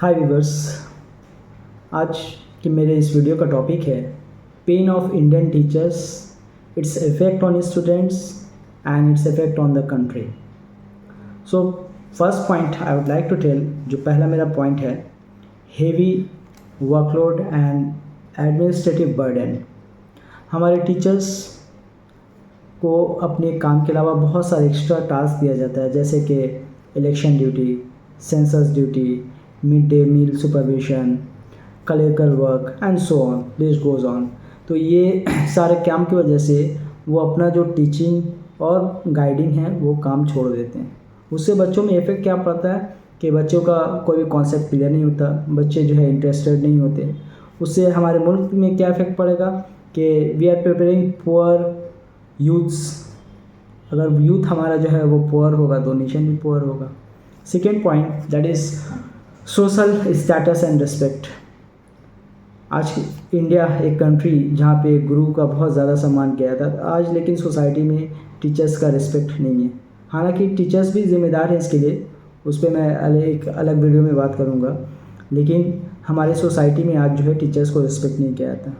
हाय viewers. आज के मेरे इस वीडियो का टॉपिक है pain of Indian teachers, it's effect on students and it's effect on the country. So first point I would like to tell, जो पहला मेरा पॉइंट है, heavy workload and administrative burden. हमारे टीचर्स को अपने काम के अलावा बहुत सारे एक्स्ट्रा टास्क दिया जाता है, जैसे कि election duty, census duty, mid day meal supervision, clerical work and so on, list goes on. तो ये सारे काम की वजह से वो अपना जो टीचिंग और गाइडिंग है वो काम छोड़ देते हैं। उससे बच्चों में इफेक्ट क्या पड़ता है कि बच्चों का कोई भी कॉन्सेप्ट क्लियर नहीं होता, बच्चे जो है इंटरेस्टेड नहीं होते। उससे हमारे मुल्क में क्या इफेक्ट पड़ेगा कि we are preparing poor youths. अगर यूथ हमारा जो है वो पुअर होगा तो नेशन भी पुअर होगा। Second point, that is social status and respect. आज इंडिया एक कंट्री जहाँ पे गुरु का बहुत ज़्यादा सम्मान किया था, आज लेकिन सोसाइटी में टीचर्स का रिस्पेक्ट नहीं है। हालांकि टीचर्स भी जिम्मेदार हैं इसके लिए, उस पर मैं एक अलग वीडियो में बात करूँगा, लेकिन हमारे सोसाइटी में आज जो है टीचर्स को रिस्पेक्ट नहीं किया जाता।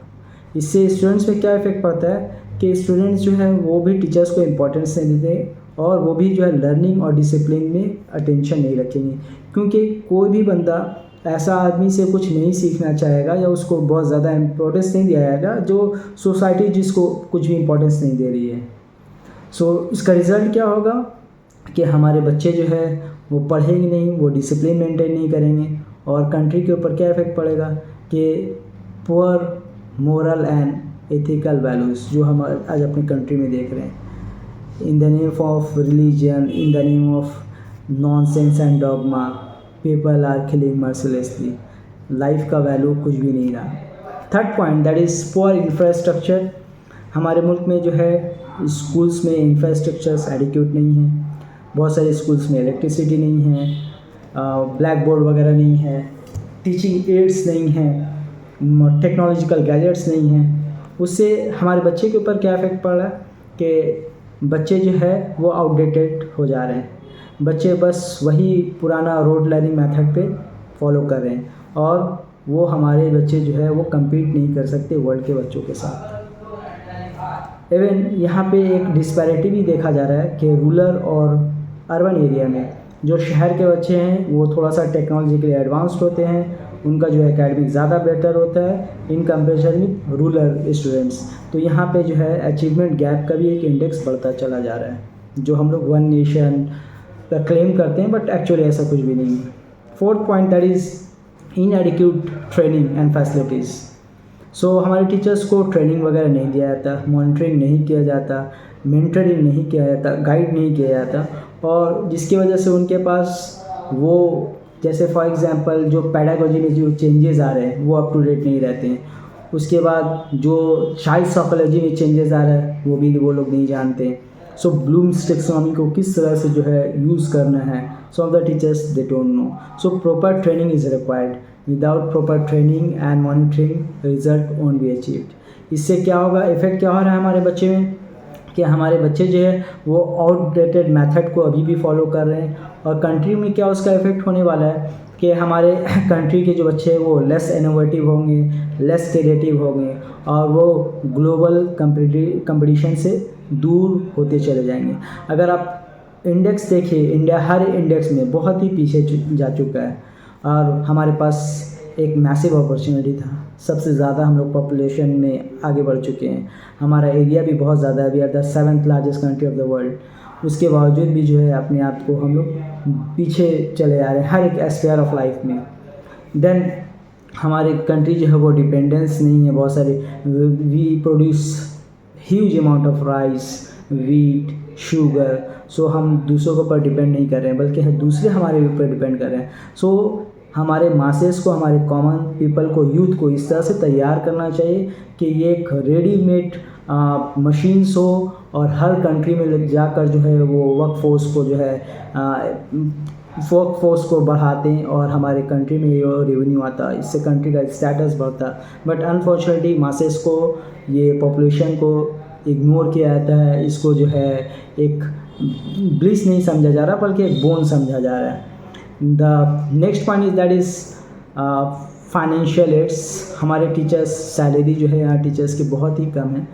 इससे स्टूडेंट्स पे क्या इफेक्ट पड़ता है कि स्टूडेंट्स जो है वो भी टीचर्स को इम्पोर्टेंस नहीं देते और वो भी जो है लर्निंग और डिसिप्लिन में अटेंशन नहीं रखेंगे, क्योंकि कोई भी बंदा ऐसा आदमी से कुछ नहीं सीखना चाहेगा या उसको बहुत ज़्यादा इम्पोर्टेंस नहीं दिया जाएगा जो सोसाइटी जिसको कुछ भी इम्पोर्टेंस नहीं दे रही है। सो इसका रिज़ल्ट क्या होगा कि हमारे बच्चे जो है वो पढ़ेंगे नहीं, वो डिसिप्लिन मेंटेन नहीं करेंगे, और कंट्री के ऊपर क्या इफेक्ट पड़ेगा कि poor moral and ethical values जो हम आज अपनी कंट्री में देख रहे हैं। In the name of religion, in the name of nonsense and dogma, people are killing mercilessly. Life का वैल्यू कुछ भी नहीं रहा। Third point, that is poor infrastructure. हमारे मुल्क में जो है स्कूल्स में इंफ्रास्ट्रक्चर्स एडिक्यूट नहीं है। बहुत सारे स्कूल्स में इलेक्ट्रिसिटी नहीं है, ब्लैक बोर्ड वगैरह नहीं है, टीचिंग एड्स नहीं है, टेक्नोलॉजिकल गैजेट्स नहीं हैं। उससे हमारे बच्चे के ऊपर क्या इफेक्ट पड़ रहा है कि बच्चे जो है वो आउटडेटेड हो जा रहे हैं। बच्चे बस वही पुराना रोड लर्निंग मेथड पे फॉलो कर रहे हैं और वो हमारे बच्चे जो है वो compete नहीं कर सकते वर्ल्ड के बच्चों के साथ। इवन यहाँ पे एक डिस्पैरिटी भी देखा जा रहा है कि रूरल और अर्बन एरिया में जो शहर के बच्चे हैं वो थोड़ा सा टेक्नोलॉजिकली एडवांस्ड होते हैं, उनका जो है एकेडमिक ज़्यादा बेटर होता है in comparison with rural students. तो यहाँ पे जो है अचीवमेंट गैप का भी एक इंडेक्स बढ़ता चला जा रहा है, जो हम लोग वन नेशन का क्लेम करते हैं, बट एक्चुअली ऐसा कुछ भी नहीं है। Fourth point, that is inadequate training and facilities. So हमारे टीचर्स को ट्रेनिंग वगैरह नहीं दिया जाता, मॉनिटरिंग नहीं किया जाता, मेंटरिंग नहीं किया जाता, गाइड नहीं किया जाता, और जिसकी वजह से उनके पास वो, जैसे फॉर एग्जांपल जो पैडागोजी में जो चेंजेस आ रहे हैं वो अप टू डेट नहीं रहते हैं। उसके बाद जो चाइल्ड साइकोलॉजी में चेंजेस आ रहा है वो लोग नहीं जानते हैं। सो ब्लूम्स टैक्सोनॉमी को किस तरह से जो है यूज़ करना है, some of the teachers they don't know. So proper training is required. Without proper training and monitoring result won't be achieved. इससे क्या होगा, इफेक्ट क्या हो रहा है हमारे बच्चे में कि हमारे बच्चे जो है वो आउटडेटेड मेथड को अभी भी फॉलो कर रहे हैं, और कंट्री में क्या उसका इफेक्ट होने वाला है कि हमारे कंट्री के जो बच्चे हैं वो लेस इनोवेटिव होंगे, लेस क्रिएटिव होंगे, और वो ग्लोबल कंपटीशन से दूर होते चले जाएंगे। अगर आप इंडेक्स देखिए, इंडिया हर इंडेक्स में बहुत ही पीछे जा चुका है, और हमारे पास एक मैसिव अपॉर्चुनिटी था। सबसे ज़्यादा हम लोग पॉपुलेशन में आगे बढ़ चुके हैं, हमारा एरिया भी बहुत ज़्यादा है, we are the 7th largest country of the world. उसके बावजूद भी जो है अपने आप को हम लोग पीछे चले जा रहे हैं हर एक एस्पेयर ऑफ लाइफ में। देन हमारी कंट्री जो है वो डिपेंडेंस नहीं है बहुत सारी। We produce huge amount of rice, wheat, sugar. So हम दूसरों के ऊपर डिपेंड नहीं कर रहे हैं, बल्कि दूसरे हमारे ऊपर डिपेंड कर रहे हैं। सो हमारे मासेस को, हमारे कॉमन पीपल को, यूथ को इस तरह से तैयार करना चाहिए कि ये एक रेडीमेड मशीन्स हो, और हर कंट्री में जाकर जो है वो वर्क फोर्स को बढ़ाते हैं और हमारे कंट्री में ये रेवेन्यू आता, इससे कंट्री का स्टेटस बढ़ता। बट अनफॉर्चुनेटली मासेस को, ये पॉपुलेशन को इग्नोर किया जाता है। इसको जो है एक ब्लिस नहीं समझा जा रहा, बल्कि एक बोन समझा जा रहा है। The next point is that is financial aids, हमारे टीचर्स सैलरी जो है यहाँ टीचर्स की बहुत ही कम है,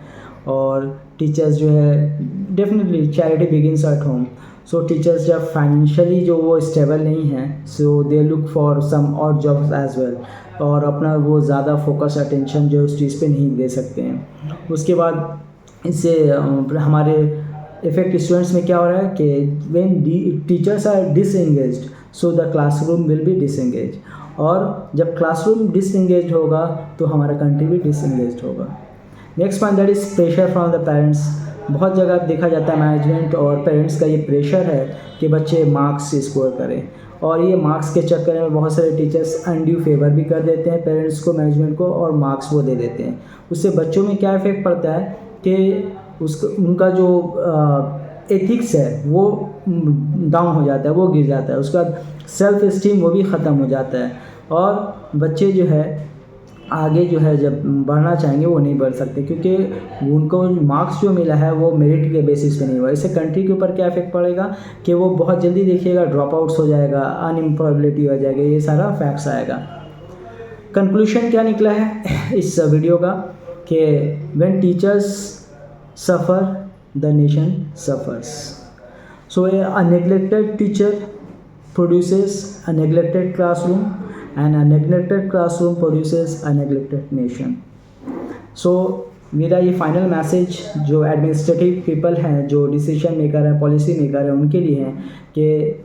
और टीचर्स जो है definitely charity begins at home. So teachers जब फाइनेंशियली जो वो स्टेबल नहीं हैं, सो दे लुक फॉर सम और जॉब्स एज वेल, और अपना वो ज़्यादा फोकस अटेंशन जो उस चीज़ पे नहीं दे सकते हैं। उसके बाद इससे हमारे इफेक्ट स्टूडेंट्स में क्या हो रहा है कि when teachers are disengaged, so the classroom will be disengage, और जब क्लासरूम डिसएंगेज होगा तो हमारा कंट्री भी डिसएंगेज होगा। Next point that is pressure from the parents. बहुत जगह देखा जाता है मैनेजमेंट और पेरेंट्स का ये प्रेशर है कि बच्चे मार्क्स स्कोर करें, और ये मार्क्स के चक्कर में बहुत सारे टीचर्स अनड्यू फेवर भी कर देते हैं पेरेंट्स को, मैनेजमेंट को, और मार्क्स वो दे देते हैं। उससे बच्चों में क्या इफेक्ट पड़ता है कि उनका जो एथिक्स है वो डाउन हो जाता है, वो गिर जाता है, उसका सेल्फ इस्टीम वो भी ख़त्म हो जाता है, और बच्चे जो है आगे जो है जब बढ़ना चाहेंगे वो नहीं बढ़ सकते, क्योंकि उनको मार्क्स जो मिला है वो मेरिट के बेसिस पे नहीं हुआ। इससे कंट्री के ऊपर क्या इफेक्ट पड़ेगा कि वो बहुत जल्दी देखिएगा ड्रॉप आउट्स हो जाएगा, अनएम्प्लॉयबिलिटी हो जाएगा, ये सारा फैक्ट्स आएगा। कंक्लूशन क्या निकला है इस वीडियो का कि when teachers suffer, the nation suffers. So a neglected teacher produces a neglected classroom, and a neglected classroom produces a neglected nation. So मेरा ये फाइनल मैसेज जो एडमिनिस्ट्रेटिव पीपल हैं, जो डिसीजन मेकर है, पॉलिसी मेकर है, उनके लिए है कि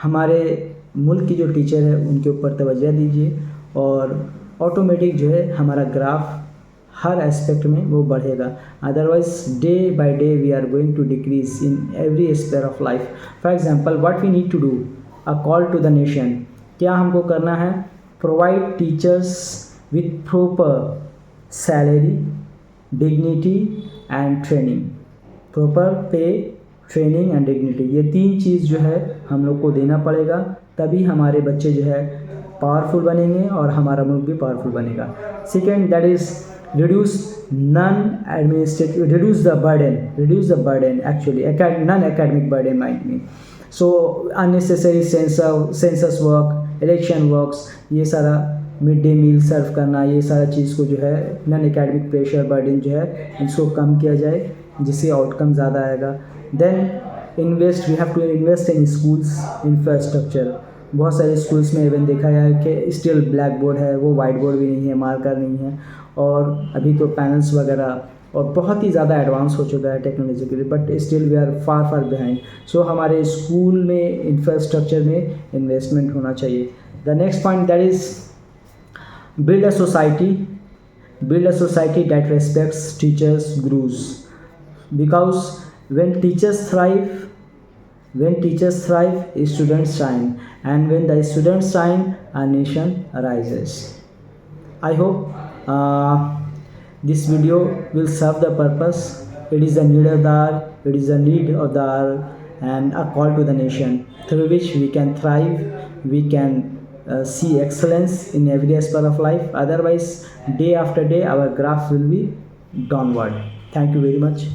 हमारे मुल्क की जो टीचर है उनके ऊपर तवज्जो दीजिए, और ऑटोमेटिक जो है हमारा ग्राफ हर एस्पेक्ट में वो बढ़ेगा। Otherwise day by day we are going to decrease in every aspect of life. For example what we need to do, a call to the nation. क्या हमको करना है? Provide teachers with proper salary, dignity and training. Proper pay, training and dignity, ये तीन चीज़ जो है हम लोग को देना पड़ेगा, तभी हमारे बच्चे जो है पावरफुल बनेंगे और हमारा मुल्क भी पावरफुल बनेगा। Second that is reduce reduce the burden actually, non-academic burden might mean, so unnecessary census work, election works, ये सारा मिड डे मील सर्व करना, ये सारा चीज़ को जो है नॉन एकेडमिक प्रेशर बर्डन जो है इसको कम किया जाए, जिससे आउटकम ज़्यादा आएगा। Then we have to invest in schools infrastructure. बहुत सारे स्कूल्स में इवन देखा गया है कि स्टिल ब्लैक बोर्ड है, वो वाइट बोर्ड भी नहीं है, मार्कर नहीं है, और अभी तो पैनल्स वगैरह और बहुत ही ज़्यादा एडवांस हो चुका है technologically, but still we are far behind. So हमारे स्कूल में इंफ्रास्ट्रक्चर में इन्वेस्टमेंट होना चाहिए। The next point that is build a society that respects teachers grows, because when teachers thrive students shine, and when the students shine a nation rises. I hope this video will serve the purpose. It is the need of the hour, and a call to the nation through which we can thrive, we can see excellence in every aspect of life. Otherwise, day after day, our graph will be downward. Thank you very much.